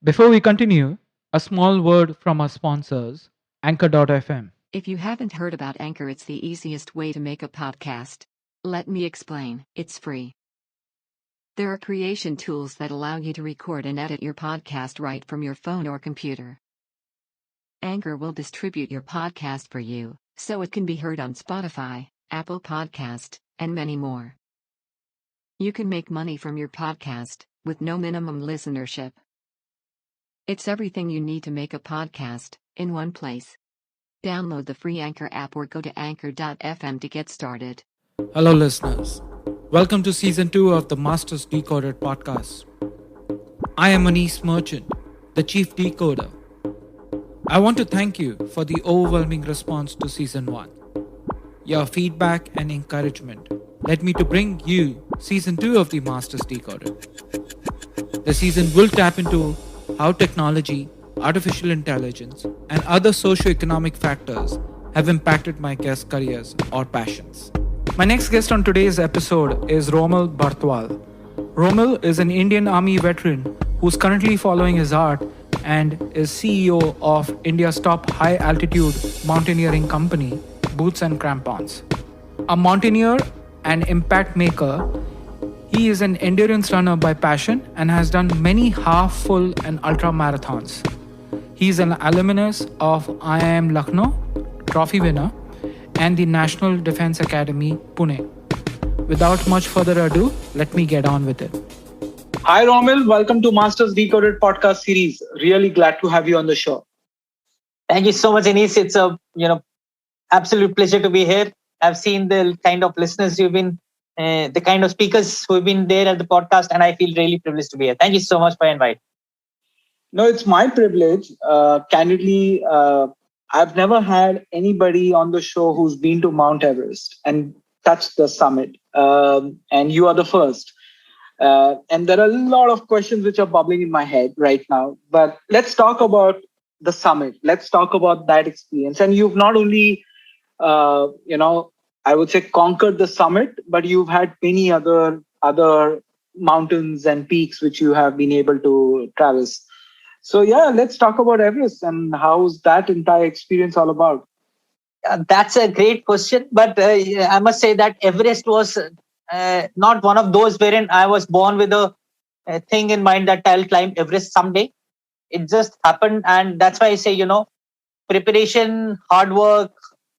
Before we continue, a small word from our sponsors, Anchor.fm. If you haven't heard about Anchor, it's the easiest way to make a podcast. Let me explain. It's free. There are creation tools that allow you to record and edit your podcast right from your phone or computer. Anchor will distribute your podcast for you, so it can be heard on Spotify, Apple Podcast, and many more. You can make money from your podcast with no minimum listenership. It's everything you need to make a podcast in one place. Download the free Anchor app or go to anchor.fm to get started. Hello, listeners. Welcome to Season 2 of the Masters Decoded podcast. I am Manish Merchant, the Chief Decoder. I want to thank you for the overwhelming response to Season 1. Your feedback and encouragement led me to bring you Season 2 of the Masters Decoded. The season will tap into how technology, artificial intelligence, and other socio-economic factors have impacted my guests' careers or passions. My next guest on today's episode is Romil Barthwal. Romil is an Indian Army veteran who's currently following his art and is CEO of India's top high-altitude mountaineering company, Boots and Crampons. A mountaineer and impact maker, he is an endurance runner by passion and has done many half-full and ultramarathons. He is an alumnus of IIM Lucknow, trophy winner, and the National Defense Academy, Pune. Without much further ado, let me get on with it. Hi, Romil. Welcome to Masters Decoded podcast series. Really glad to have you on the show. Thank you so much, Anis. It's a absolute pleasure to be here. I've seen the kind of listeners you've been, the kind of speakers who've been there at the podcast, and I feel really privileged to be here. Thank you so much for inviting. No, it's my privilege. Candidly, I've never had anybody on the show who's been to Mount Everest and touched the summit. And you are the first. And there are a lot of questions which are bubbling in my head right now. But let's talk about the summit. Let's talk about that experience. And you've not only, I would say conquered the summit, but you've had many other mountains and peaks which you have been able to traverse. So yeah, let's talk about Everest and how's that entire experience all about? That's a great question. But I must say that Everest was not one of those wherein I was born with a thing in mind that I'll climb Everest someday. It just happened. And that's why I say, preparation, hard work,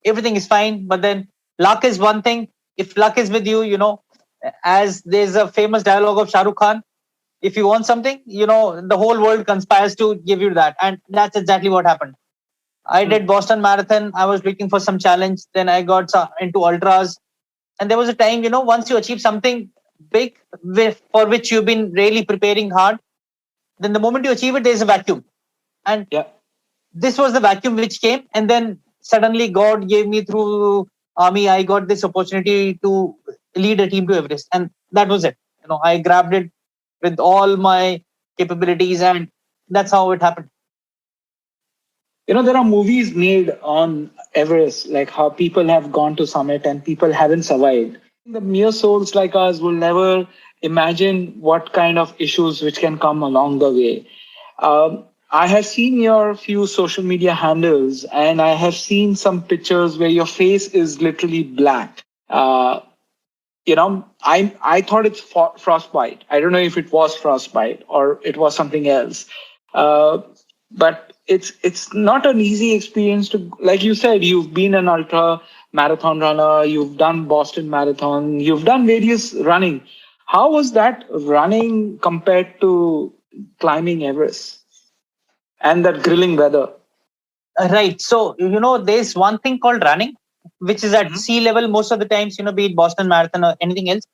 everything is fine. But then luck is one thing. If luck is with you, as there's a famous dialogue of Shah Rukh Khan, if you want something, the whole world conspires to give you that. And that's exactly what happened. I did Boston Marathon. I was looking for some challenge. Then I got into ultras. And there was a time, once you achieve something big for which you've been really preparing hard, then the moment you achieve it, there's a vacuum. And this was the vacuum which came. And then suddenly God gave me through Army, I got this opportunity to lead a team to Everest. And that was it. I grabbed it with all my capabilities, and that's how it happened. There are movies made on Everest, like how people have gone to summit and people haven't survived. The mere souls like us will never imagine what kind of issues which can come along the way. I have seen your few social media handles, and I have seen some pictures where your face is literally black. I thought it's frostbite. I don't know if it was frostbite or it was something else. But it's not an easy experience to, like you said, you've been an ultra marathon runner, you've done Boston Marathon, you've done various running. How was that running compared to climbing Everest and that grilling weather? Right. So, there's one thing called running, which is at sea level most of the times, be it Boston Marathon or anything else.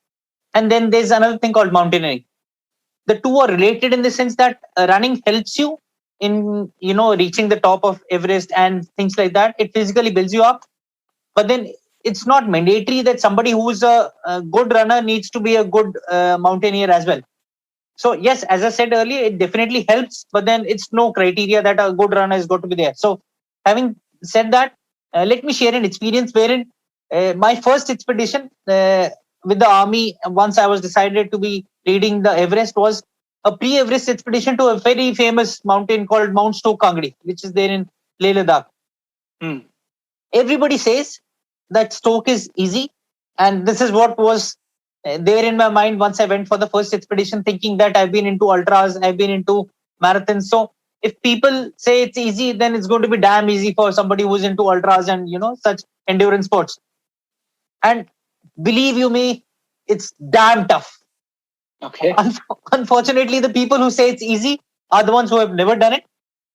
And then there's another thing called mountaineering. The two are related in the sense that running helps you in, reaching the top of Everest and things like that. It physically builds you up. But then it's not mandatory that somebody who's a good runner needs to be a good mountaineer as well. So yes, as I said earlier, it definitely helps, but then it's no criteria that a good runner is going to be there. So having said that, let me share an experience wherein my first expedition with the army, once I was decided to be leading the Everest, was a pre-Everest expedition to a very famous mountain called Mount Stokangri, which is there in Leh Ladakh. Hmm. Everybody says that Stoke is easy, and this is what was there in my mind once I went for the first expedition, thinking that I've been into ultras, I've been into marathons. So if people say it's easy, then it's going to be damn easy for somebody who's into ultras and such endurance sports. And believe you me, it's damn tough. Okay. Unfortunately, the people who say it's easy are the ones who have never done it,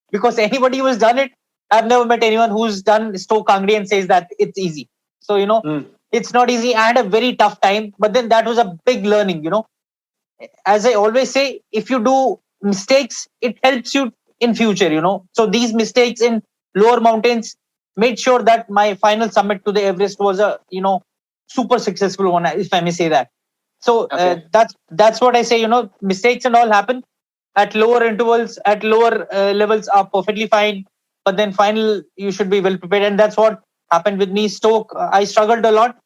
because anybody who's done it, I've never met anyone who's done Stoke Angry and says that it's easy. So, Hmm. it's not easy. I had a very tough time, but then that was a big learning. As I always say, if you do mistakes, it helps you in future. So these mistakes in lower mountains made sure that my final summit to the Everest was a, super successful one, if I may say that. So Okay. that's what I say. Mistakes and all happen at lower intervals, at lower levels are perfectly fine. But then final, you should be well prepared, and that's what happened with me. Stoke, I struggled a lot,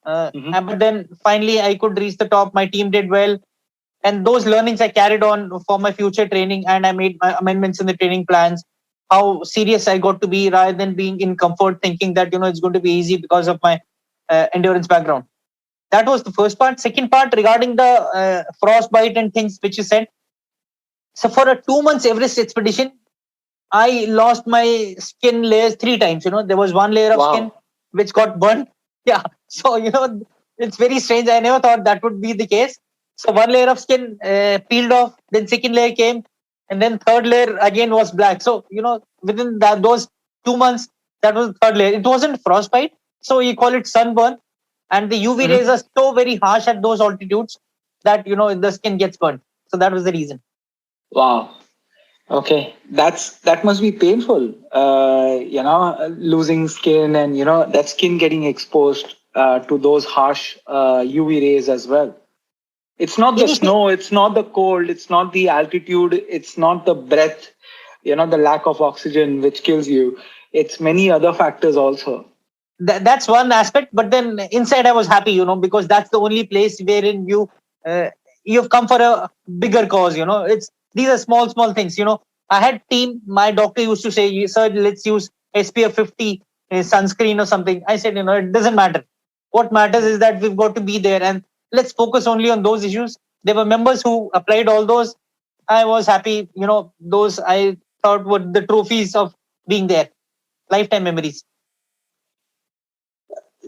Hmm. but then finally I could reach the top. My team did well, and those learnings I carried on for my future training, and I made my amendments in the training plans. How serious I got to be, rather than being in comfort, thinking that it's going to be easy because of my endurance background. That was the first part. Second part, regarding the frostbite and things which you said. So for a 2 months Everest expedition, I lost my skin layers 3 times. There was one layer of skin Wow. which got burnt. Yeah. So, it's very strange. I never thought that would be the case. So one layer of skin peeled off, then second layer came, and then third layer again was black. So, within those 2 months, that was the third layer. It wasn't frostbite. So you call it sunburn. And the UV rays Hmm. are so very harsh at those altitudes that, the skin gets burnt. So that was the reason. Wow. Okay, that must be painful. Losing skin and that skin getting exposed to those harsh UV rays as well. It's not the Initially, snow, it's not the cold, it's not the altitude, it's not the breath, the lack of oxygen which kills you. It's many other factors also. that's one aspect, but then inside I was happy, because that's the only place wherein uh, you've come for a bigger cause. It's these are small things. I had team, my doctor used to say, sir, let's use SPF 50 sunscreen or something. I said, it doesn't matter. What matters is that we've got to be there, and let's focus only on those issues. There were members who applied all those. I was happy. Those I thought were the trophies of being there, lifetime memories.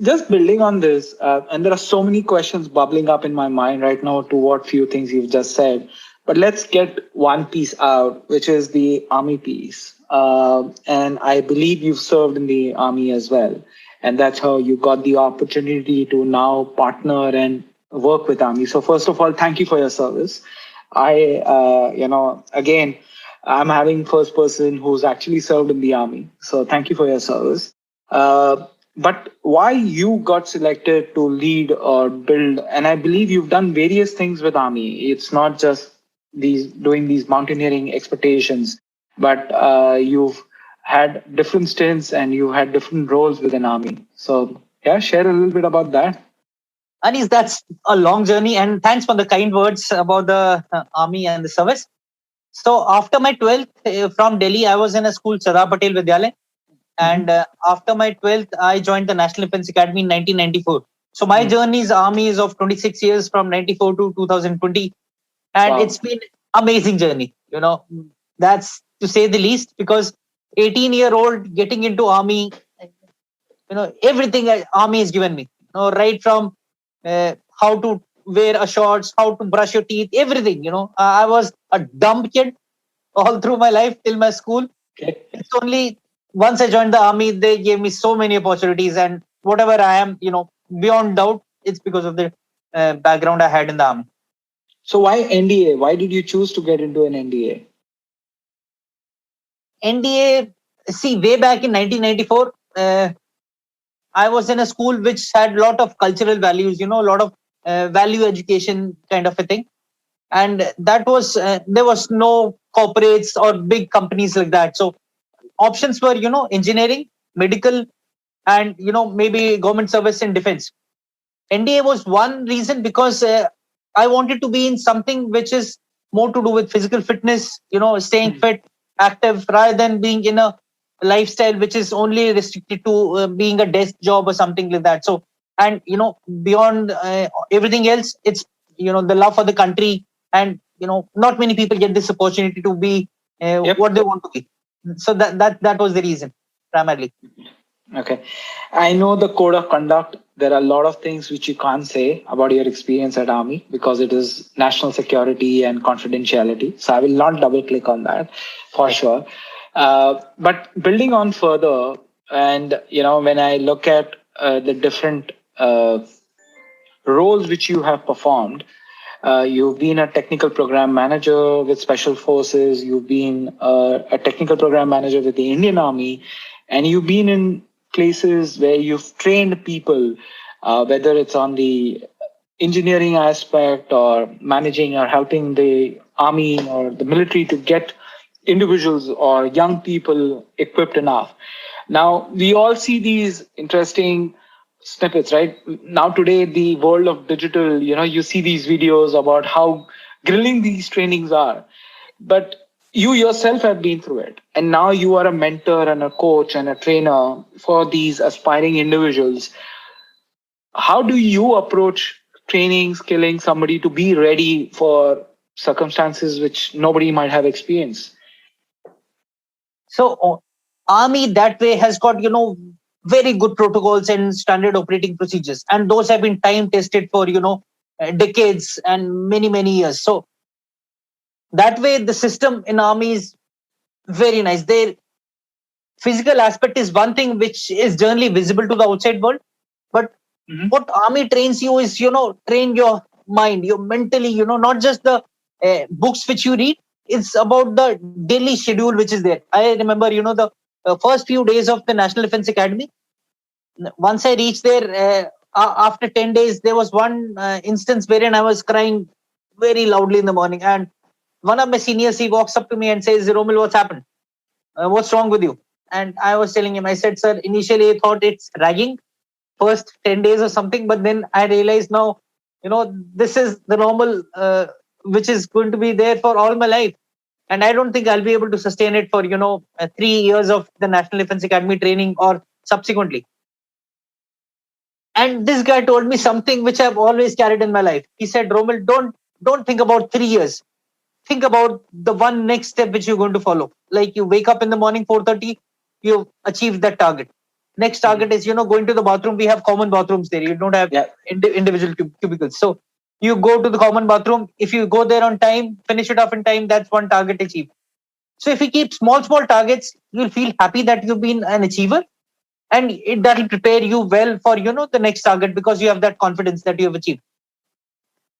Just building on this, and there are so many questions bubbling up in my mind right now to what few things you've just said. But let's get one piece out, which is the army piece. And I believe you've served in the army as well. And that's how you got the opportunity to now partner and work with army. So first of all, thank you for your service. Again, I'm having first person who's actually served in the army. So thank you for your service. But why you got selected to lead or build? And I believe you've done various things with army. It's not just these mountaineering expeditions, but you've had different stints and you had different roles within army. So yeah, share a little bit about that. Anis, that's a long journey, and thanks for the kind words about the army and the service. So after my 12th from Delhi, I was in a school, Sardar Patel Vidyalaya, and Mhm. after my 12th, I joined the National Defense Academy in 1994. So my Mm. journey's army is of 26 years from 94 to 2020, and it's Wow. been amazing journey. That's to say the least, because 18-year-old getting into army, everything army has given me. Right from how to wear a shorts, how to brush your teeth, everything. I was a dumb kid all through my life till my school. Okay. It's only once I joined the army, they gave me so many opportunities, and whatever I am, beyond doubt, it's because of the background I had in the army. So why NDA? Why did you choose to get into an NDA? NDA, see, way back in 1994, I was in a school which had a lot of cultural values, a lot of value education kind of a thing. And that was, there was no corporates or big companies like that. So options were, engineering, medical, and, maybe government service and defense. NDA was one reason because I wanted to be in something which is more to do with physical fitness, staying fit, active, rather than being in a lifestyle which is only restricted to being a desk job or something like that. So, and beyond everything else, it's the love for the country, and not many people get this opportunity to be Yep. what they want to be. So that was the reason primarily. Okay. I know the code of conduct. There are a lot of things which you can't say about your experience at Army because it is national security and confidentiality. So I will not double click on that for sure. But building on further, and when I look at the different roles which you have performed, you've been a technical program manager with Special Forces. You've been a technical program manager with the Indian Army, and you've been in places where you've trained people, whether it's on the engineering aspect or managing or helping the army or the military to get individuals or young people equipped enough. Now, we all see these interesting snippets, right? Now, today, the world of digital, you see these videos about how grilling these trainings are. But you yourself have been through it. And now you are a mentor and a coach and a trainer for these aspiring individuals. How do you approach training, skilling somebody to be ready for circumstances which nobody might have experienced? So Army that way has got very good protocols and standard operating procedures, and those have been time tested for decades and many years. So that way the system in Army is very nice. Their physical aspect is one thing which is generally visible to the outside world, but what Army trains you is train your mind, your mentally, not just the books which you read. It's about the daily schedule which is there. I remember the first few days of the National Defense Academy. Once I reached there, after 10 days, there was one instance wherein I was crying very loudly in the morning, and one of my seniors, he walks up to me and says, "Romil, what's happened? What's wrong with you?" And I was telling him, I said, "Sir, initially I thought it's ragging, first 10 days or something, but then I realized now, this is the normal which is going to be there for all my life, and I don't think I'll be able to sustain it for 3 years of the National Defense Academy training or subsequently." And this guy told me something which I've always carried in my life. He said, "Romil, don't think about 3 years. Think about the one next step which you're going to follow. Like, you wake up in the morning 4:30, you've achieved that target. Next target is going to the bathroom. We have common bathrooms there. You don't have individual cubicles. So you go to the common bathroom. If you go there on time, finish it off in time, that's one target achieved. So if you keep small targets, you'll feel happy that you've been an achiever, and that'll prepare you well for the next target, because you have that confidence that you have achieved.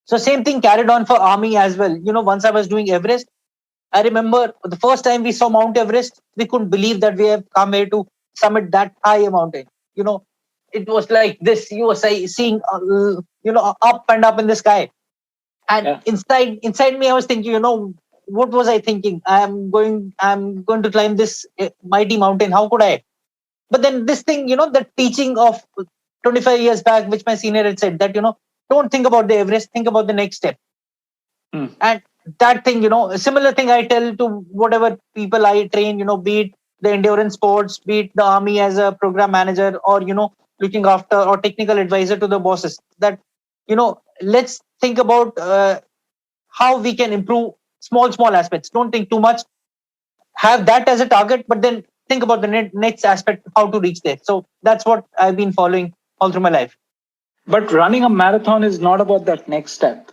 So same thing carried on for Army as well. Once I was doing Everest, I remember the first time we saw Mount Everest, we couldn't believe that we have come here to summit that high a mountain. It was like this. You were seeing, up and up in the sky. And inside me, I was thinking, what was I thinking? I'm going to climb this mighty mountain. How could I? But then this thing, the teaching of 25 years back, which my senior had said, that, don't think about the Everest, think about the next step. And that thing, a similar thing I tell to whatever people I train, be it the endurance sports, be it the Army as a program manager, or, looking after or technical advisor to the bosses, that, let's think about how we can improve small aspects. Don't think too much. Have that as a target, but then think about the next aspect, how to reach there. So that's what I've been following all through my life. But running a marathon is not about that next step.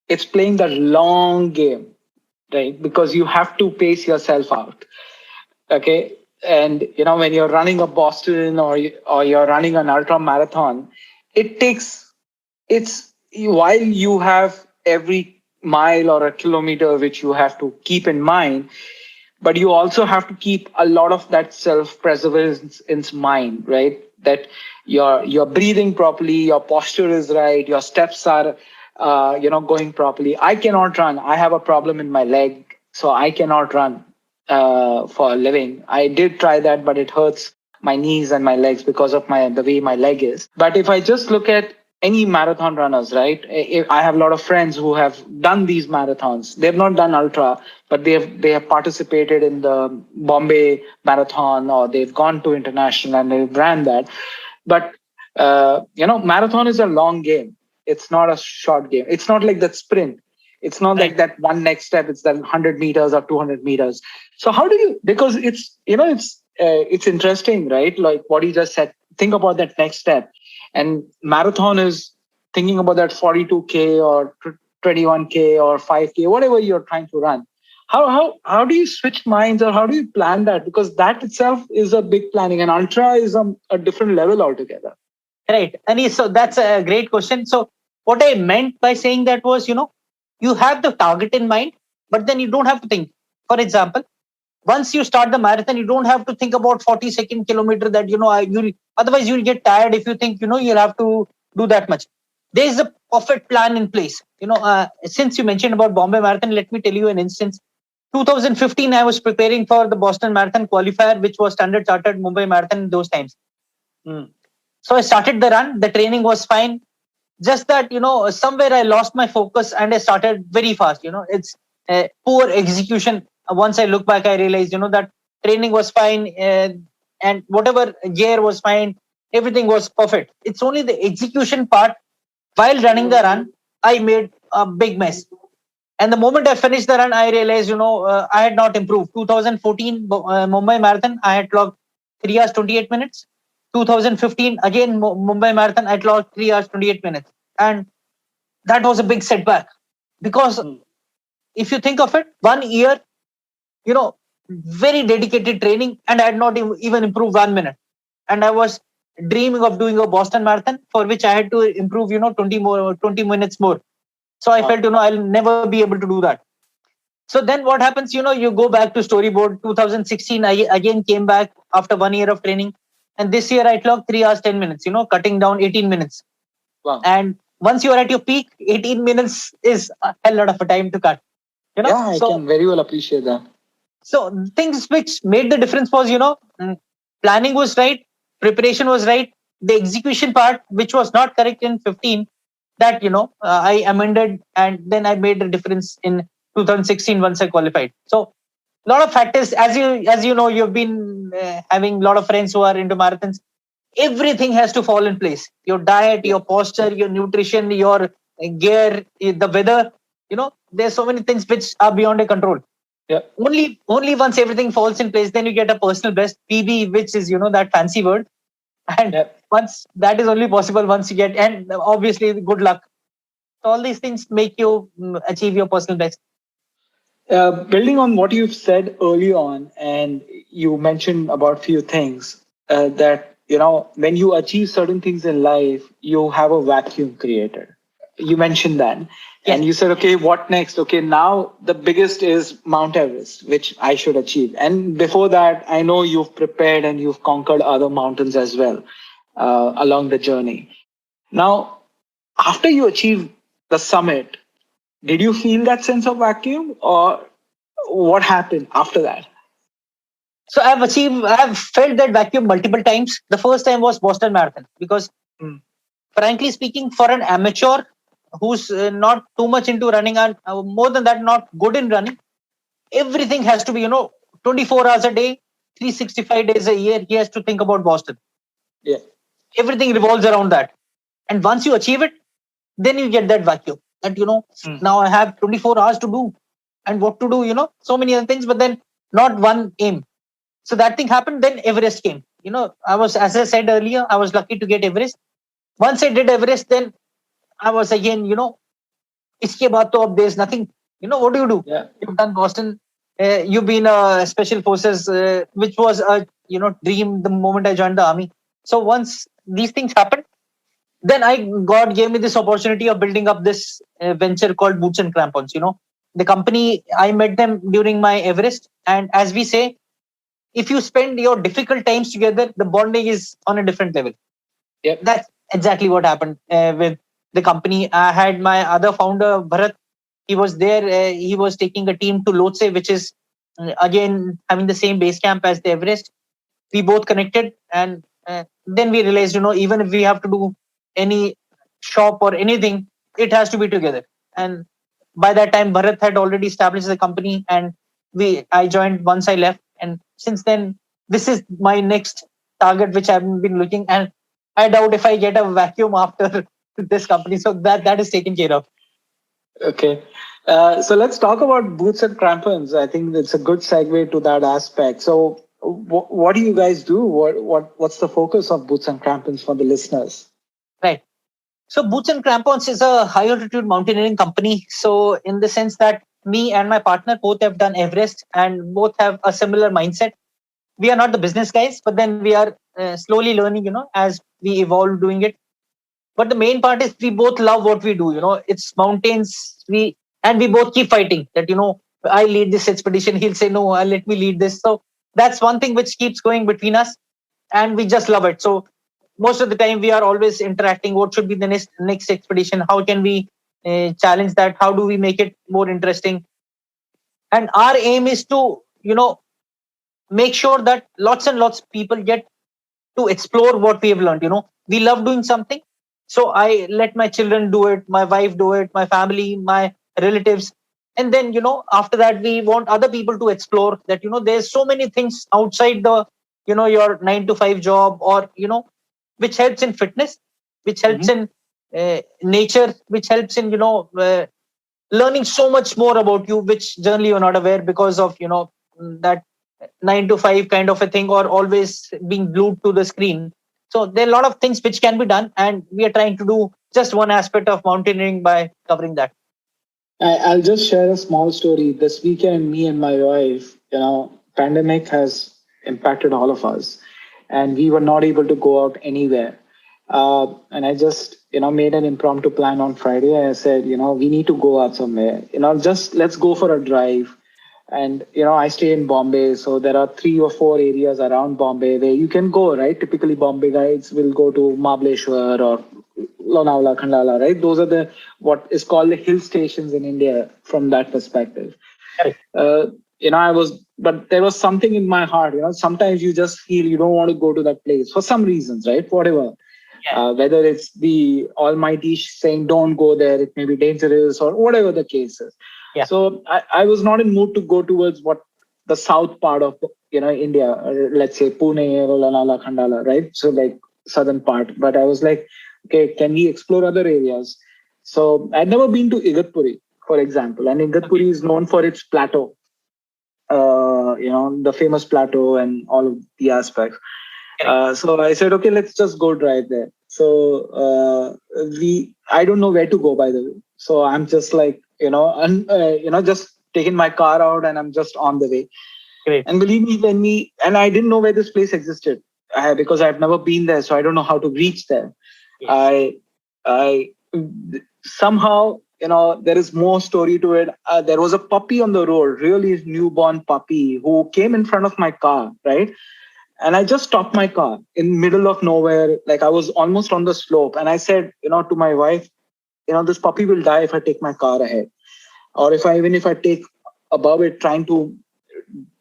It's playing that long game, right? Because you have to pace yourself out. Okay. And, when you're running a Boston or you're running an ultra marathon, while you have every mile or a kilometer which you have to keep in mind, but you also have to keep a lot of that self-preservation in mind, right? That you're breathing properly, your posture is right, your steps are, going properly. I cannot run. I have a problem in my leg, so I cannot run for a living. I did try that, but it hurts my knees and my legs because of the way my leg is. But if I just look at any marathon runners, right? I have a lot of friends who have done these marathons. They've not done ultra, but they have participated in the Bombay Marathon, or they've gone to international and they've ran that. But marathon is a long game. It's not a short game. It's not like that sprint. It's not like that one next step. It's that 100 meters or 200 meters. So how do you? Because it's interesting, right? Like what you just said. Think about that next step. And marathon is thinking about that 42K or 21K or 5K, whatever you're trying to run. How do you switch minds, or how do you plan that? Because that itself is a big planning, and ultra is a different level altogether. Right. And so that's a great question. So what I meant by saying that was, you have the target in mind, but then you don't have to think. For example, once you start the marathon, you don't have to think about 42nd kilometer that, otherwise you'll get tired if you think, you'll have to do that much. There is a perfect plan in place. Since you mentioned about Bombay Marathon, let me tell you an instance. 2015, I was preparing for the Boston Marathon qualifier, which was Standard Chartered Mumbai Marathon in those times. So I started the run. The training was fine. Just that, somewhere I lost my focus and I started very fast. It's poor execution. Once I look back, I realized, that training was fine, and whatever gear was fine. Everything was perfect. It's only the execution part. While running the run, I made a big mess. And the moment I finished the run, I realized, I had not improved. 2014 Mumbai Marathon, I had clocked 3 hours 28 minutes. 2015, again, Mumbai Marathon, I clocked 3 hours 28 minutes. And that was a big setback. Because if you think of it, 1 year, very dedicated training, and I had not even improved 1 minute. And I was dreaming of doing a Boston Marathon, for which I had to improve, 20 minutes more. So I felt, I'll never be able to do that. So then what happens, you go back to storyboard. 2016, I again came back after 1 year of training. And this year I clocked 3 hours, 10 minutes, cutting down 18 minutes. Wow. And once you're at your peak, 18 minutes is a hell lot of a time to cut. Yeah, I can very well appreciate that. So things which made the difference was, planning was right, preparation was right, the execution part, which was not correct in 15, that, I amended, and then I made the difference in 2016 once I qualified. So a lot of factors, as you know, you've been having a lot of friends who are into marathons. Everything has to fall in place. Your diet, your posture, your nutrition, your gear, the weather. There's so many things which are beyond your control. Yeah. Only once everything falls in place, then you get a personal best, PB, which is that fancy word. And once that is only possible once you get, and obviously good luck. So all these things make you achieve your personal best. Building on what you've said early on, and you mentioned about few things that when you achieve certain things in life, you have a vacuum created. You mentioned that. Yes. And you said, okay, what next? Okay, now the biggest is Mount Everest, which I should achieve. And before that, I know you've prepared and you've conquered other mountains as well along the journey. Now, after you achieve the summit, did you feel that sense of vacuum, or what happened after that? So I've felt that vacuum multiple times. The first time was Boston Marathon, because frankly speaking, for an amateur who's not too much into running, and more than that, not good in running, everything has to be, 24 hours a day, 365 days a year, he has to think about Boston. Yeah. Everything revolves around that. And once you achieve it, then you get that vacuum that, now I have 24 hours to do, and what to do, so many other things, but then not one aim. So that thing happened. Then Everest came. As I said earlier, I was lucky to get Everest. Once I did Everest, then I was again, iske baad to ab there's nothing. What do you do? Yeah. You've done Boston. You've been special forces, which was a dream the moment I joined the army. So once these things happened, then God gave me this opportunity of building up this venture called Boots and Crampons. The company, I met them during my Everest, and as we say, if you spend your difficult times together, the bonding is on a different level. Yep. That's exactly what happened with the company. I had my other founder, Bharat. He was there. He was taking a team to Lhotse, which is again having the same base camp as the Everest. We both connected, and then we realized, even if we have to do any shop or anything, it has to be together. And by that time, Bharat had already established the company, and I joined once I left. And since then, this is my next target, which I've been looking. And I doubt if I get a vacuum after this company. So that is taken care of. Okay. So let's talk about boots and crampons. I think it's a good segue to that aspect. So what do you guys do? What's the focus of boots and crampons for the listeners? Right. So Boots and Crampons is a high altitude mountaineering company. So in the sense that me and my partner both have done Everest and both have a similar mindset. We are not the business guys, but then we are slowly learning, as we evolve doing it. But the main part is we both love what we do. It's mountains. We both keep fighting that, I lead this expedition. He'll say, no, let me lead this. So that's one thing which keeps going between us, and we just love it. So most of the time we are always interacting. What should be the next expedition? How can we challenge that? How do we make it more interesting? And our aim is to, make sure that lots and lots of people get to explore what we have learned. We love doing something. So I let my children do it, my wife do it, my family, my relatives. And then, after that, we want other people to explore that, there's so many things outside the, your 9 to 5 job, or, which helps in fitness, which helps in nature, which helps in, learning so much more about you, which generally you're not aware because of, that 9 to 5 kind of a thing, or always being glued to the screen. So there are a lot of things which can be done, and we are trying to do just one aspect of mountaineering by covering that. I'll just share a small story. This weekend, me and my wife, pandemic has impacted all of us, and we were not able to go out anywhere. And I just, made an impromptu plan on Friday. I said, we need to go out somewhere. Just let's go for a drive. And, I stay in Bombay. So there are 3 or 4 areas around Bombay where you can go, right? Typically, Bombay guides will go to Mahabaleshwar or Lonavala, Khandala, right? Those are what is called the hill stations in India from that perspective. But there was something in my heart, sometimes you just feel you don't want to go to that place for some reasons, right? Whatever. Yeah. Whether it's the Almighty saying, don't go there, it may be dangerous, or whatever the case is. Yeah. So I was not in mood to go towards what the south part of, India, let's say Pune or Lonavala, Khandala, right? So like southern part. But I was like, okay, can we explore other areas? So I'd never been to Igatpuri, for example. And Igatpuri is known for its plateau, the famous plateau and all of the aspects. So I said, okay, let's just go drive there. So I don't know where to go, by the way. So I'm just like, just taking my car out and I'm just on the way. Great. And believe me, and I didn't know where this place existed because I've never been there. So I don't know how to reach there. Yes. I somehow, there is more story to it. There was a puppy on the road, really newborn puppy, who came in front of my car, right? And I just stopped my car in middle of nowhere. Like I was almost on the slope. And I said, to my wife, this puppy will die if I take my car ahead. Or if I take above it, trying to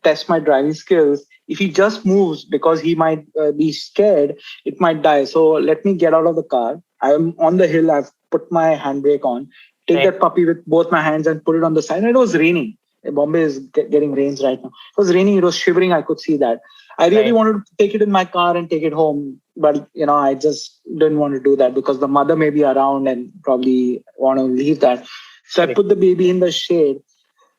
test my driving skills. If he just moves because he might be scared, it might die. So let me get out of the car. I'm on the hill. I've put my handbrake on, take that puppy with both my hands and put it on the side. And it was raining. Bombay is getting rains right now. It was raining. It was shivering. I could see that. I really wanted to take it in my car and take it home. But, I just didn't want to do that because the mother may be around and probably want to leave that. So I put the baby in the shade.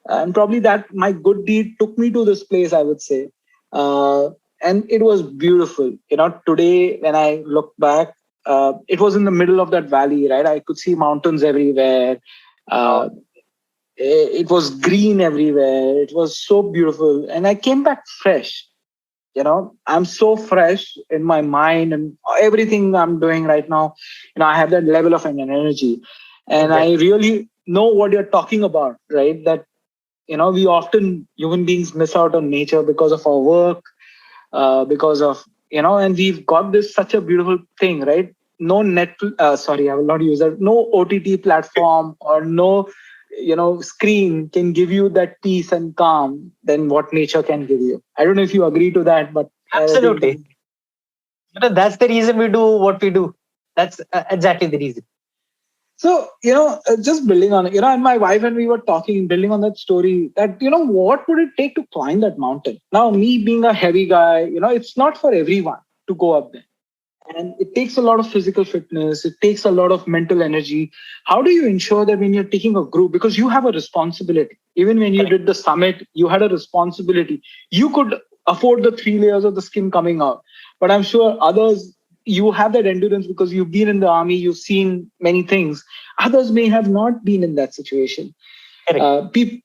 And probably that my good deed took me to this place, I would say. And it was beautiful. Today when I look back, it was in the middle of that valley, right? I could see mountains everywhere. It was green everywhere. It was so beautiful. And I came back fresh. I'm so fresh in my mind and everything I'm doing right now. I have that level of an energy. And I really know what you're talking about, right? That, we often, human beings, miss out on nature because of our work, because of, and we've got this such a beautiful thing, right? No I will not use that. No OTT platform or no, screen can give you that peace and calm than what nature can give you. I don't know if you agree to that, but absolutely. That's the reason we do what we do. That's exactly the reason. So, just building on it, and my wife and we were talking, building on that story that, what would it take to climb that mountain? Now, me being a heavy guy, it's not for everyone to go up there. And it takes a lot of physical fitness. It takes a lot of mental energy. How do you ensure that when you're taking a group, because you have a responsibility, even when you did the summit, you had a responsibility. You could afford the 3 layers of the skin coming out, but I'm sure others, you have that endurance because you've been in the army, you've seen many things. Others may have not been in that situation. People,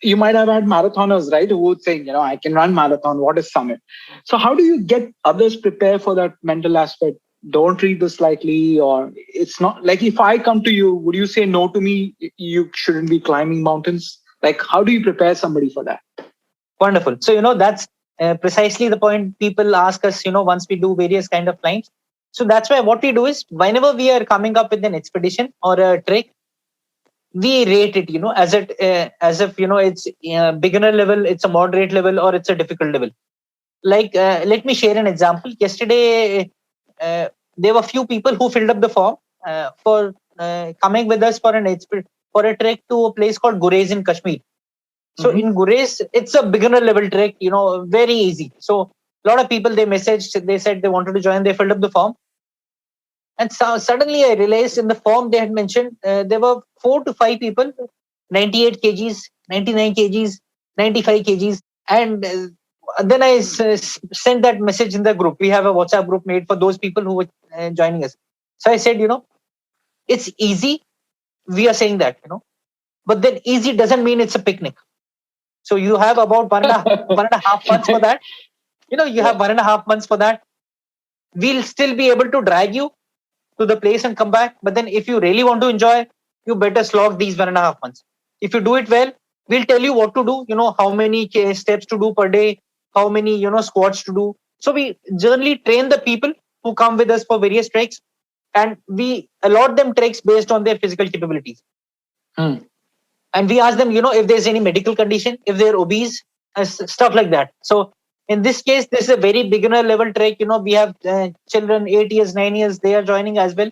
you might have had marathoners, right, who would say, I can run marathon. What is summit? So how do you get others prepared for that mental aspect? Don't treat this lightly, or it's not like if I come to you, would you say no to me? You shouldn't be climbing mountains. Like, how do you prepare somebody for that? Wonderful. So, that's precisely the point people ask us, once we do various kind of climbs. So that's why what we do is whenever we are coming up with an expedition or a trek, we rate it, as if, it's beginner level, it's a moderate level, or it's a difficult level. Like, let me share an example. Yesterday, there were few people who filled up the form for coming with us for for a trek to a place called Gurez in Kashmir. So in Gurez, it's a beginner level trek, very easy. So a lot of people, they messaged, they said they wanted to join, they filled up the form. And so suddenly I realized in the form they had mentioned there were 4 to 5 people, 98 kgs, 99 kgs, 95 kgs. And then I sent that message in the group. We have a WhatsApp group made for those people who were joining us. So I said, it's easy. We are saying that, but then easy doesn't mean it's a picnic. So you have about 1.5 months for that. You have 1.5 months for that. We'll still be able to drag you to the place and come back. But then if you really want to enjoy, you better slog these 1.5 months. If you do it well, we'll tell you what to do, how many steps to do per day, how many, squats to do. So we generally train the people who come with us for various treks, and we allot them treks based on their physical capabilities. And we ask them, if there's any medical condition, if they're obese, stuff like that. So in this case, this is a very beginner level trek. We have children, 8 years, 9 years, they are joining as well.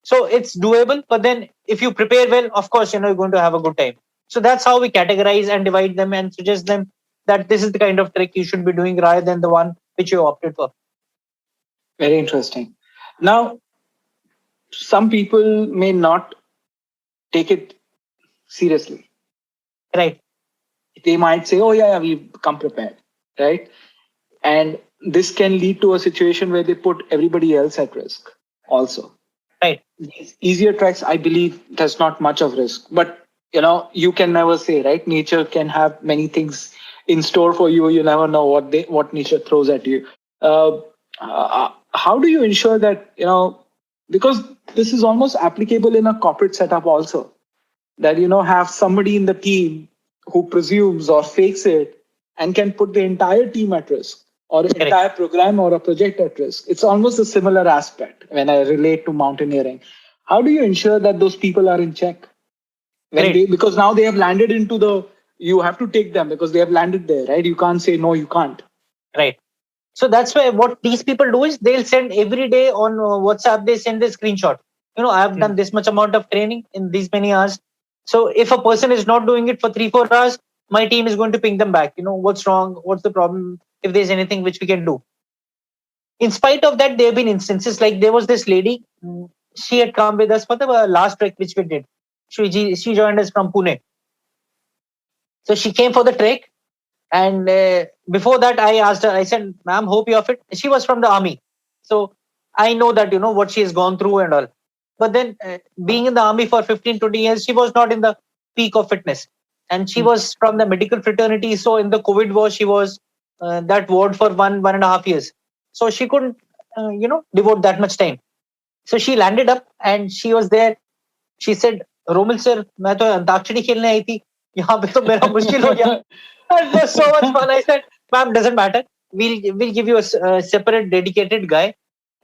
So it's doable. But then if you prepare well, of course, you're going to have a good time. So that's how we categorize and divide them and suggest them that this is the kind of trek you should be doing rather than the one which you opted for. Very interesting. Now, some people may not take it seriously. Right. They might say, oh, yeah, we've come prepared. Right. And this can lead to a situation where they put everybody else at risk also. Right. These easier treks, I believe, there's not much of risk. But, you can never say, right? Nature can have many things in store for you. You never know what nature throws at you. How do you ensure that, because this is almost applicable in a corporate setup also, that, have somebody in the team who presumes or fakes it and can put the entire team at risk, or an entire program or a project at risk. It's almost a similar aspect when I relate to mountaineering. How do you ensure that those people are in check? Because now they have landed you have to take them because they have landed there, right? You can't say, no, you can't. Right. So that's why what these people do is they'll send every day on WhatsApp, they send a screenshot. I have done this much amount of training in these many hours. So if a person is not doing it for 3-4 hours, my team is going to ping them back. What's wrong? What's the problem? If there's anything which we can do. In spite of that, there have been instances like there was this lady. She had come with us for the last trek which we did. She joined us from Pune. So she came for the trek. And before that, I asked her, I said, ma'am, hope you're fit. She was from the army. So I know that, what she has gone through and all. But then being in the army for 15-20 years, she was not in the peak of fitness. And she was from the medical fraternity. So in the COVID war, she was that ward for 1.5 years. So she couldn't, devote that much time. So she landed up and she was there. She said, Romil sir, मैं तो अंताक्षरी खेलने आई थी. यहाँ पे तो मेरा मुश्किल हो गया. It was so much fun. I said, ma'am, doesn't matter. We'll give you a separate dedicated guy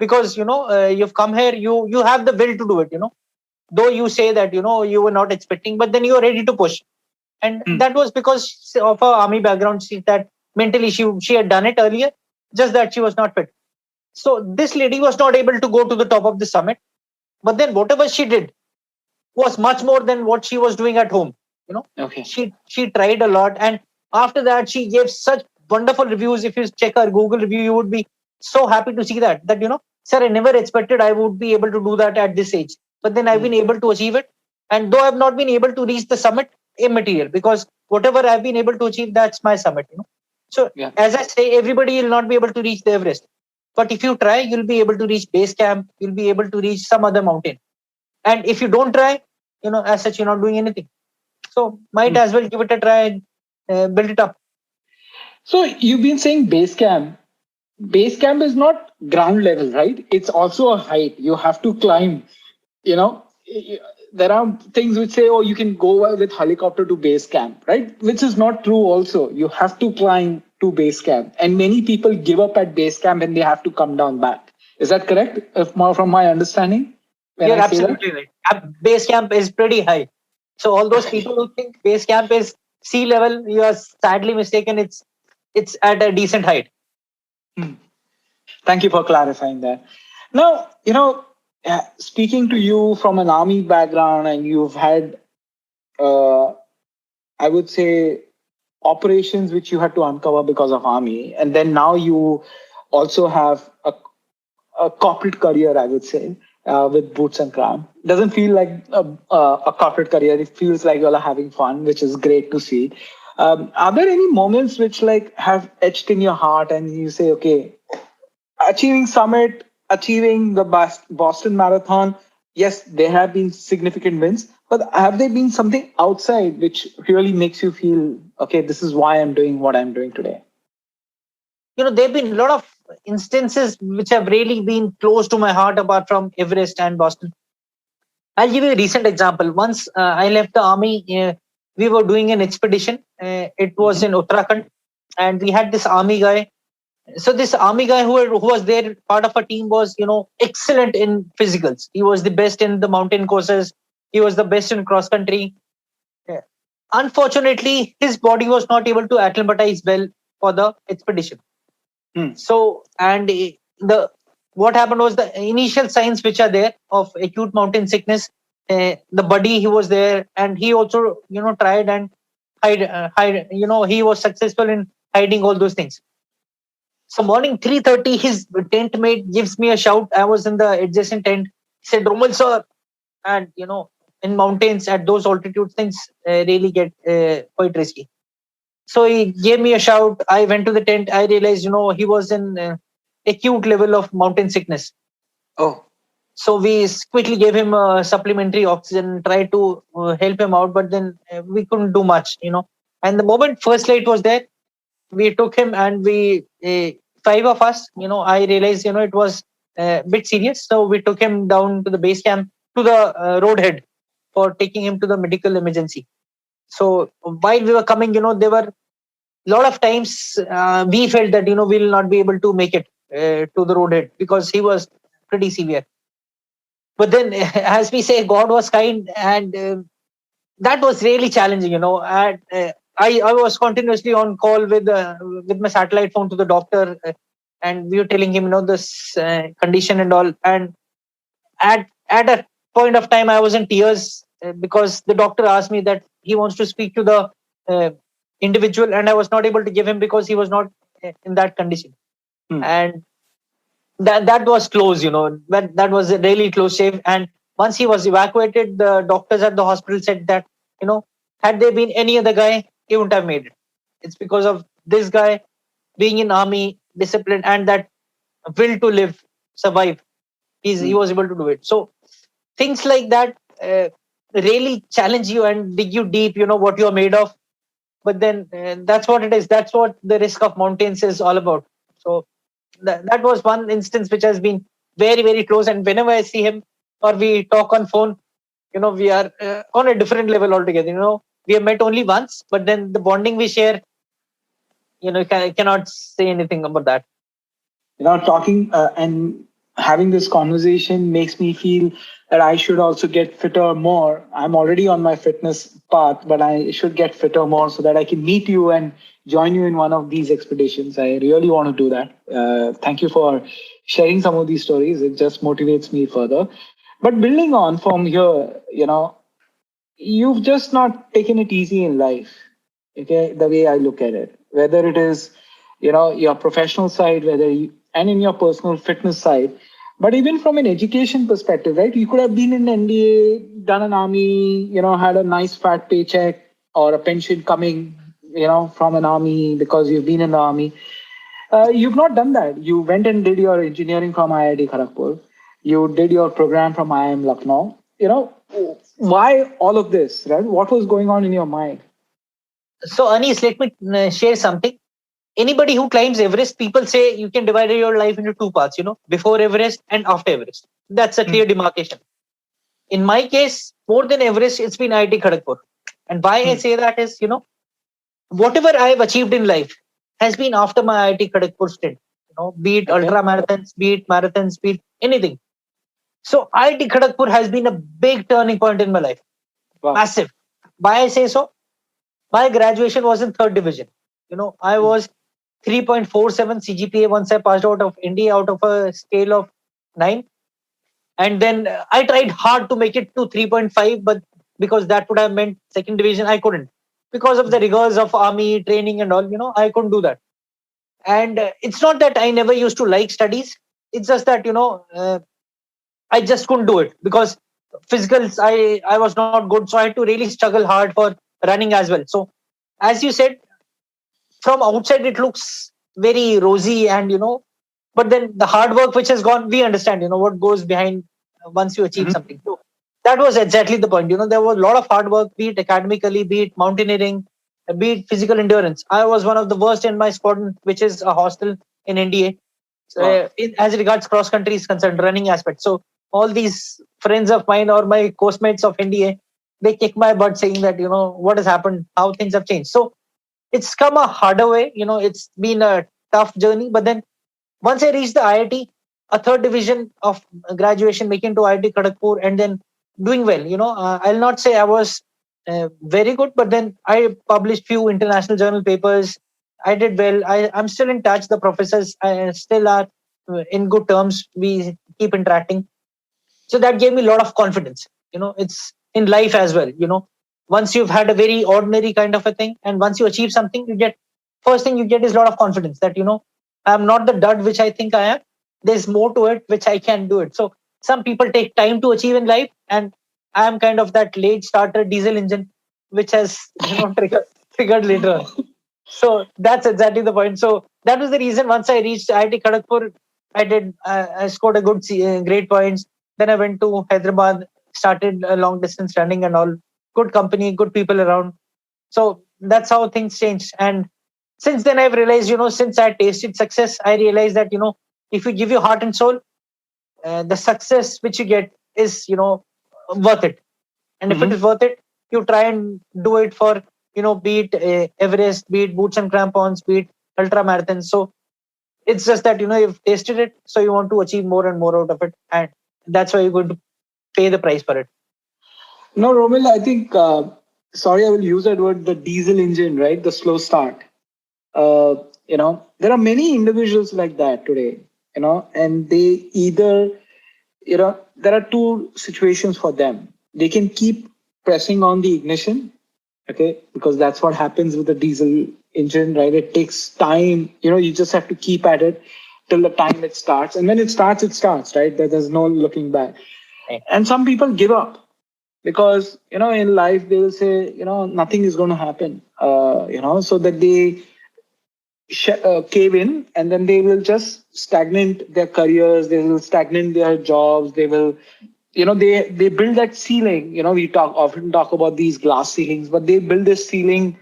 because, you've come here, you have the will to do it, Though you say that, you were not expecting, but then you are ready to push. And that was because of her army background. That mentally she had done it earlier, just that she was not fit. So this lady was not able to go to the top of the summit. But then whatever she did, was much more than what she was doing at home. Okay. She tried a lot, and after that she gave such wonderful reviews. If you check her Google review, you would be so happy to see that sir, I never expected I would be able to do that at this age, but then I've been able to achieve it. And though I've not been able to reach the summit, immaterial, because whatever I've been able to achieve, that's my summit. So Yeah. as I say, everybody will not be able to reach the Everest, but if you try, you'll be able to reach base camp, you'll be able to reach some other mountain. And if you don't try, as such, you're not doing anything. So might as well give it a try and build it up. So you've been saying base camp. Base camp is not ground level, right? It's also a height. You have to climb. You know, there are things which say, oh, you can go with helicopter to base camp, right? Which is not true also. You have to climb to base camp. And many people give up at base camp and they have to come down back. Is that correct? From my understanding? You're absolutely right. Base camp is pretty high. So all those people who think base camp is sea level, you are sadly mistaken. It's at a decent height. Thank you for clarifying that. Now, speaking to you from an army background, and you've had, I would say, operations which you had to uncover because of army, and then now you also have a corporate career, I would say, with boots and crown. Doesn't feel like a corporate career. It feels like you're having fun, which is great to see. Are there any moments which have etched in your heart and you say, okay, achieving summit, achieving the Boston Marathon, yes, there have been significant wins, but have there been something outside which really makes you feel, okay, this is why I'm doing what I'm doing today? There have been a lot of instances which have really been close to my heart apart from Everest and Boston. I'll give you a recent example. Once I left the army, we were doing an expedition. It was in Uttarakhand, and we had this army guy. So this army guy who was there, part of a team, was excellent in physicals. He was the best in the mountain courses. He was the best in cross country. Unfortunately, his body was not able to acclimatize well for the expedition. So, and what happened was, the initial signs which are there of acute mountain sickness, the buddy, he was there, and he also tried and hide. He was successful in hiding all those things. So morning 3:30, his tent mate gives me a shout. I was in the adjacent tent. He said, "Romil sir," and in mountains at those altitudes, things really get quite risky. So he gave me a shout. I went to the tent. I realized, he was in acute level of mountain sickness. Oh. So we quickly gave him supplementary oxygen, tried to help him out, but then we couldn't do much, And the moment first light was there, we took him, and we, 5 of us, I realized, it was a bit serious. So we took him down to the base camp, to the roadhead, for taking him to the medical emergency. So while we were coming, there were a lot of times we felt that, we'll not be able to make it to the roadhead because he was pretty severe. But then, as we say, God was kind, and that was really challenging, I was continuously on call with my satellite phone to the doctor, and we were telling him, this condition and all. And at a point of time, I was in tears because the doctor asked me that he wants to speak to the individual, and I was not able to give him because he was not in that condition. And that was close, that was a really close shave. And once he was evacuated, the doctors at the hospital said that, had there been any other guy, he wouldn't have made it. It's because of this guy being in army, discipline, and that will to live, survive. He was able to do it. So things like that really challenge you and dig you deep, what you are made of. But then that's what it is. That's what the risk of mountains is all about. So that was one instance which has been very, very close. And whenever I see him or we talk on phone, we are on a different level altogether. We have met only once, but then the bonding we share, cannot say anything about that. Talking and having this conversation makes me feel that I should also get fitter more. I'm already on my fitness path, but I should get fitter more so that I can meet you and join you in one of these expeditions. I really want to do that. Thank you for sharing some of these stories. It just motivates me further. But building on from here, you've just not taken it easy in life. Okay, the way I look at it, whether it is, your professional side, and in your personal fitness side, but even from an education perspective, right? You could have been in NDA, done an army, had a nice fat paycheck or a pension coming, from an army because you've been in the army. You've not done that. You went and did your engineering from IIT Kharagpur. You did your program from IIM Lucknow. Why all of this, right? What was going on in your mind? So, Anis, let me share something. Anybody who climbs Everest, people say you can divide your life into two parts, before Everest and after Everest. That's a Hmm. clear demarcation. In my case, more than Everest, it's been IIT Kharagpur. And why I Hmm. say that is, whatever I have achieved in life has been after my IIT Kharagpur stint. Be it Okay. ultramarathons, be it marathons, be it anything. So IIT Kharagpur has been a big turning point in my life. Wow. Massive. Why I say so? My graduation was in third division. I Hmm. was 3.47 CGPA once I passed out of India out of a scale of 9. And then I tried hard to make it to 3.5, but because that would have meant second division, I couldn't. Because of the rigors of army training and all, I couldn't do that. And it's not that I never used to like studies. It's just that, I just couldn't do it because physicals, I was not good. So I had to really struggle hard for running as well. So as you said, from outside it looks very rosy and but then the hard work which has gone, we understand what goes behind once you achieve Hmm. something. So that was exactly the point. There was a lot of hard work, be it academically, be it mountaineering, be it physical endurance. I was one of the worst in my squad, which is a hostel in India, Wow. as regards cross country is concerned, running aspect. So all these friends of mine or my course of India, they kick my butt saying that what has happened, how things have changed. So it's come a harder way. It's been a tough journey. But then once I reached the IIT, a third division of graduation, making to IIT Kharagpur, and then doing well. I'll not say I was very good, but then I published few international journal papers. I did well. I'm still in touch. The professors still are in good terms. We keep interacting. So that gave me a lot of confidence. It's in life as well. Once you've had a very ordinary kind of a thing, and once you achieve something, you get first thing you get is a lot of confidence that I'm not the dud which I think I am. There's more to it which I can do it. So some people take time to achieve in life, and I am kind of that late starter diesel engine which has triggered later on. So that's exactly the point. So that was the reason. Once I reached IIT Kharagpur, I scored a good grade points. Then I went to Hyderabad, started long distance running and all. Good company, good people around. So that's how things changed. And since then, I've realized, since I tasted success, I realized that, if you give your heart and soul, the success which you get is, worth it. And if it Hmm. is worth it, you try and do it for, be it Everest, be it boots and crampons, be it ultra marathons. So it's just that, you've tasted it. So you want to achieve more and more out of it. And that's why you're going to pay the price for it. No, Romil, I think, sorry, I will use that word, the diesel engine, right? The slow start. There are many individuals like that today, and they either, there are two situations for them. They can keep pressing on the ignition, okay, because that's what happens with the diesel engine, right? It takes time, you just have to keep at it till the time it starts. And when it starts, right? There's no looking back. Right. And some people give up because in life they will say nothing is going to happen so that they cave in, and then they will just stagnate their careers, they will stagnate their jobs, they will they build that ceiling. We often talk about these glass ceilings, but they build this ceiling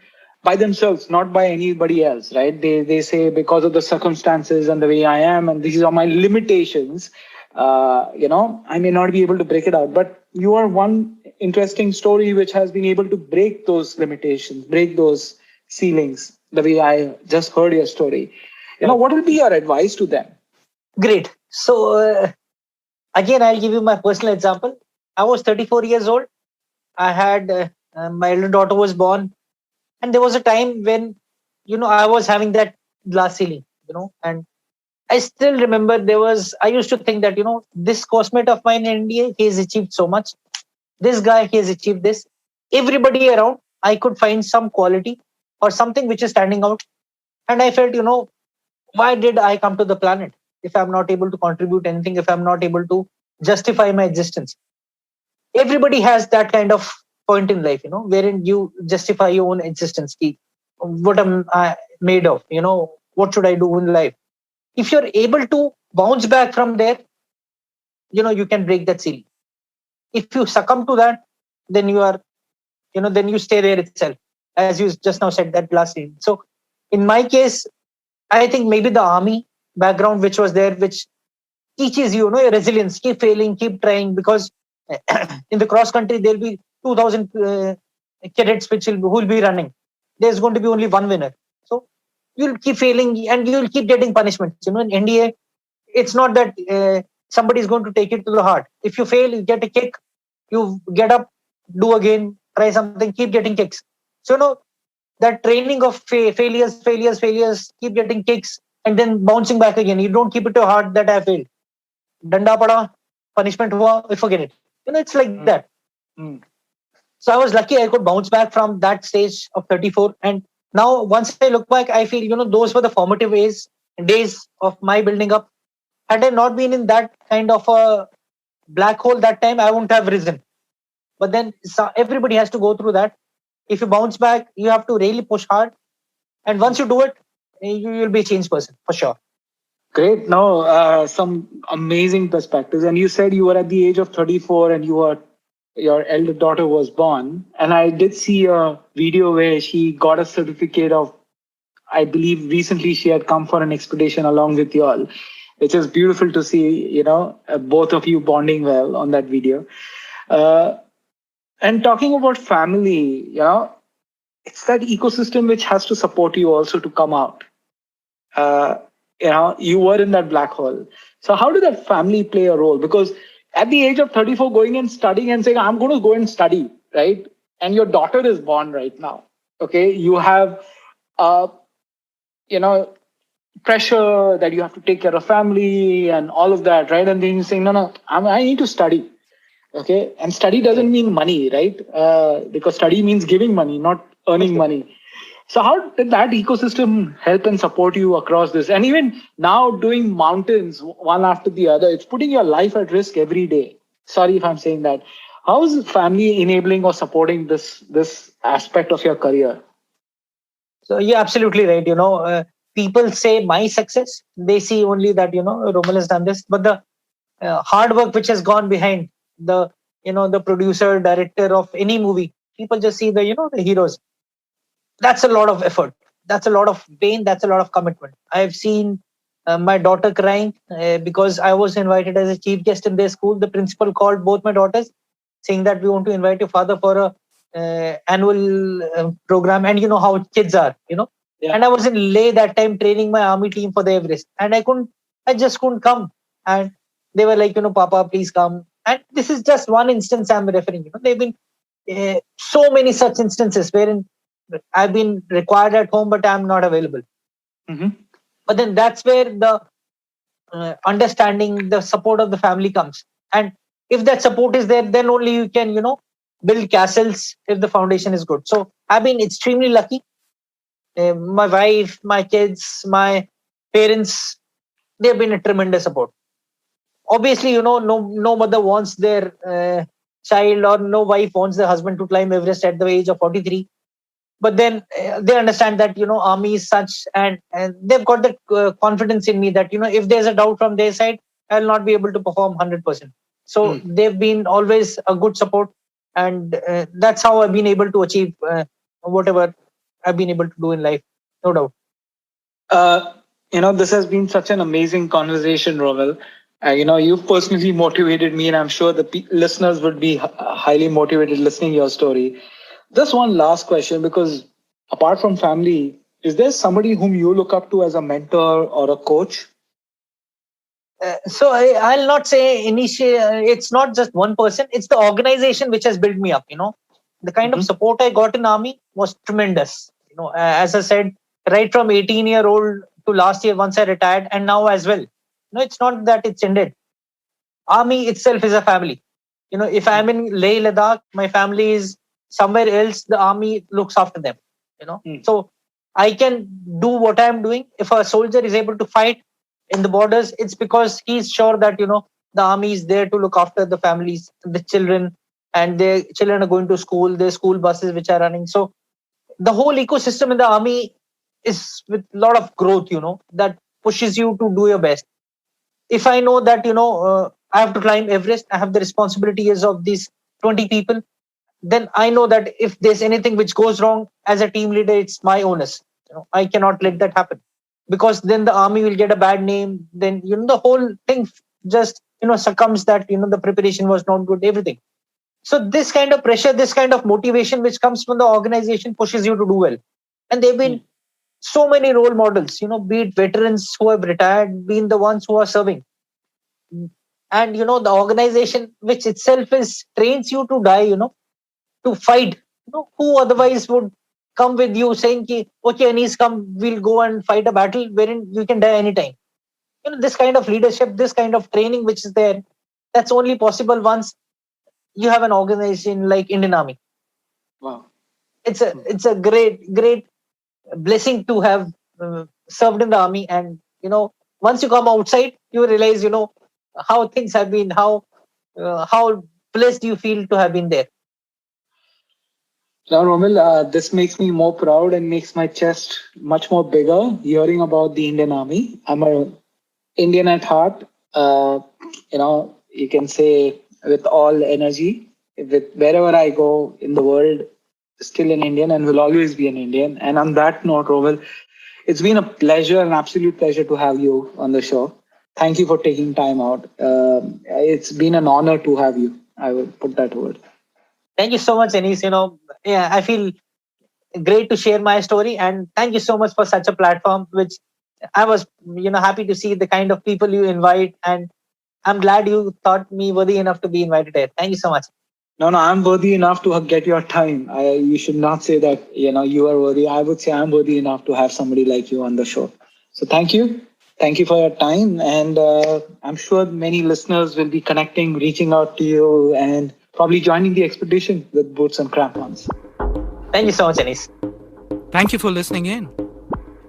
by themselves, not by anybody else, right? They say, because of the circumstances and the way I am, and these are my limitations, I may not be able to break it out. But you are one interesting story which has been able to break those limitations, break those ceilings, the way I just heard your story. Right. What will be your advice to them? Great. So, again, I'll give you my personal example. I was 34 years old. I had my elder daughter was born, and there was a time when I was having that glass ceiling, and I still remember I used to think that this cosmate of mine in India, he has achieved so much. This guy, he has achieved this. everybody around, I could find some quality or something which is standing out. And I felt, why did I come to the planet if I'm not able to contribute anything, if I'm not able to justify my existence? Everybody has that kind of point in life, wherein you justify your own existence. What am I made of? What should I do in life? If you're able to bounce back from there, you can break that ceiling. If you succumb to that, then you are, then you stay there itself, as you just now said that last scene. So in my case, I think maybe the army background which was there, which teaches you, resilience, keep failing, keep trying, because in the cross country there'll be 2000 cadets who will be running. There's going to be only one winner. So you'll keep failing and you'll keep getting punishments. In NDA, it's not that somebody is going to take it to the heart. If you fail, you get a kick, you get up, do again, try something, keep getting kicks. So that training of failures, keep getting kicks and then bouncing back again. You don't keep it to heart that I failed. Danda pada, punishment hua, we forget it. It's like that. So I was lucky I could bounce back from that stage of 34. And now once I look back, I feel, those were the formative days of my building up. Had I not been in that kind of a black hole that time, I wouldn't have risen. But then everybody has to go through that. If you bounce back, you have to really push hard. And once you do it, you will be a changed person for sure. Great. No, some amazing perspectives. And you said you were at the age of 34 and your elder daughter was born. And I did see a video where she got a certificate of, I believe recently she had come for an expedition along with you all, which is beautiful to see, both of you bonding well on that video. And talking about family, it's that ecosystem which has to support you also to come out. You were in that black hole. So how did that family play a role? Because at the age of 34, going and studying and saying, I'm going to go and study, right? And your daughter is born right now. Okay. You have, pressure that you have to take care of family and all of that, right? And then you're saying, no, I need to study. Okay. And study doesn't mean money, right? Because study means giving money, not earning money. So how did that ecosystem help and support you across this? And even now doing mountains one after the other, it's putting your life at risk every day. Sorry if I'm saying that. How is family enabling or supporting this aspect of your career? So you're absolutely right. People say my success, they see only that, Romil has done this, but the hard work which has gone behind the producer, director of any movie, people just see the heroes. That's a lot of effort. That's a lot of pain. That's a lot of commitment. I've seen my daughter crying because I was invited as a chief guest in their school. The principal called both my daughters saying that we want to invite your father for a annual program. And you know how kids are, Yeah. And I was in Leh that time training my army team for the Everest. And I just couldn't come. And they were like, Papa, please come. And this is just one instance I'm referring. There have been so many such instances wherein I've been required at home, but I'm not available. Mm-hmm. But then that's where the understanding, the support of the family comes. And if that support is there, then only you can, build castles if the foundation is good. So I've been extremely lucky. My wife, my kids, my parents, they've been a tremendous support. Obviously, no mother wants their child or no wife wants their husband to climb Everest at the age of 43. But then they understand that, army is such, and they've got that confidence in me that, if there's a doubt from their side, I'll not be able to perform 100%. So they've been always a good support. And that's how I've been able to achieve whatever I've been able to do in life. No doubt. This has been such an amazing conversation, Romil. You've personally motivated me, and I'm sure the listeners would be highly motivated listening to your story. Just one last question, because apart from family, is there somebody whom you look up to as a mentor or a coach? So I'll not say it's not just one person. It's the organization which has built me up. The kind of support I got in army was tremendous. As I said, right from 18-year-old to last year once I retired, and now as well. It's not that it's ended. Army itself is a family. If I'm in Leh Ladakh, my family is somewhere else the army looks after them. So I can do what I'm doing. If a soldier is able to fight in the borders, it's because he's sure that the army is there to look after the families, the children, and their children are going to school, their school buses which are running. So the whole ecosystem in the army is with a lot of growth, that pushes you to do your best. If I know that I have to climb Everest, I have the responsibilities of these 20 people, then I know that if there's anything which goes wrong as a team leader, it's my onus. I cannot let that happen, because then the army will get a bad name. Then the whole thing just succumbs, that the preparation was not good, everything. So this kind of pressure, this kind of motivation which comes from the organization pushes you to do well. And they've been so many role models, be it veterans who have retired, being the ones who are serving. And the organization which itself trains you to die, to fight. Who otherwise would come with you saying, okay, Anis, come, we'll go and fight a battle wherein you can die anytime. This kind of leadership, this kind of training which is there, that's only possible once you have an organization like Indian Army. Wow. It's a great blessing to have served in the army. And once you come outside, you realize how things have been, how blessed you feel to have been there. Now, Romil, this makes me more proud and makes my chest much more bigger hearing about the Indian Army. I'm an Indian at heart. You can say with all energy, with wherever I go in the world, still an Indian and will always be an Indian. And on that note, Romil, it's been a pleasure, an absolute pleasure to have you on the show. Thank you for taking time out. It's been an honor to have you. I would put that word. Thank you so much, Anis. I feel great to share my story, and thank you so much for such a platform, which I was, happy to see the kind of people you invite, and I'm glad you thought me worthy enough to be invited here. Thank you so much. No, I'm worthy enough to get your time. You should not say that, you are worthy. I would say I'm worthy enough to have somebody like you on the show. So thank you. Thank you for your time. And I'm sure many listeners will be connecting, reaching out to you, and probably joining the expedition with boots and crampons. Thank you so much, Anis. Thank you for listening in.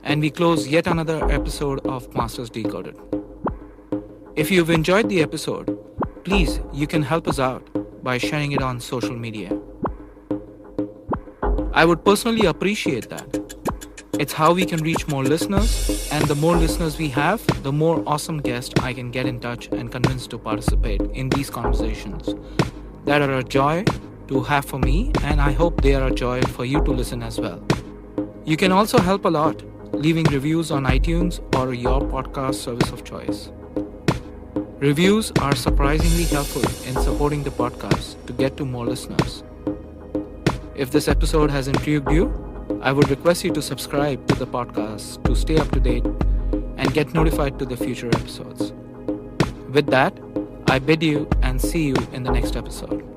And we close yet another episode of Masters Decoded. If you've enjoyed the episode, please, you can help us out by sharing it on social media. I would personally appreciate that. It's how we can reach more listeners, and the more listeners we have, the more awesome guests I can get in touch and convince to participate in these conversations that are a joy to have for me, and I hope they are a joy for you to listen as well. You can also help a lot leaving reviews on iTunes or your podcast service of choice. Reviews are surprisingly helpful in supporting the podcast to get to more listeners. If this episode has intrigued you, I would request you to subscribe to the podcast to stay up to date and get notified to the future episodes. With that, I bid you and see you in the next episode.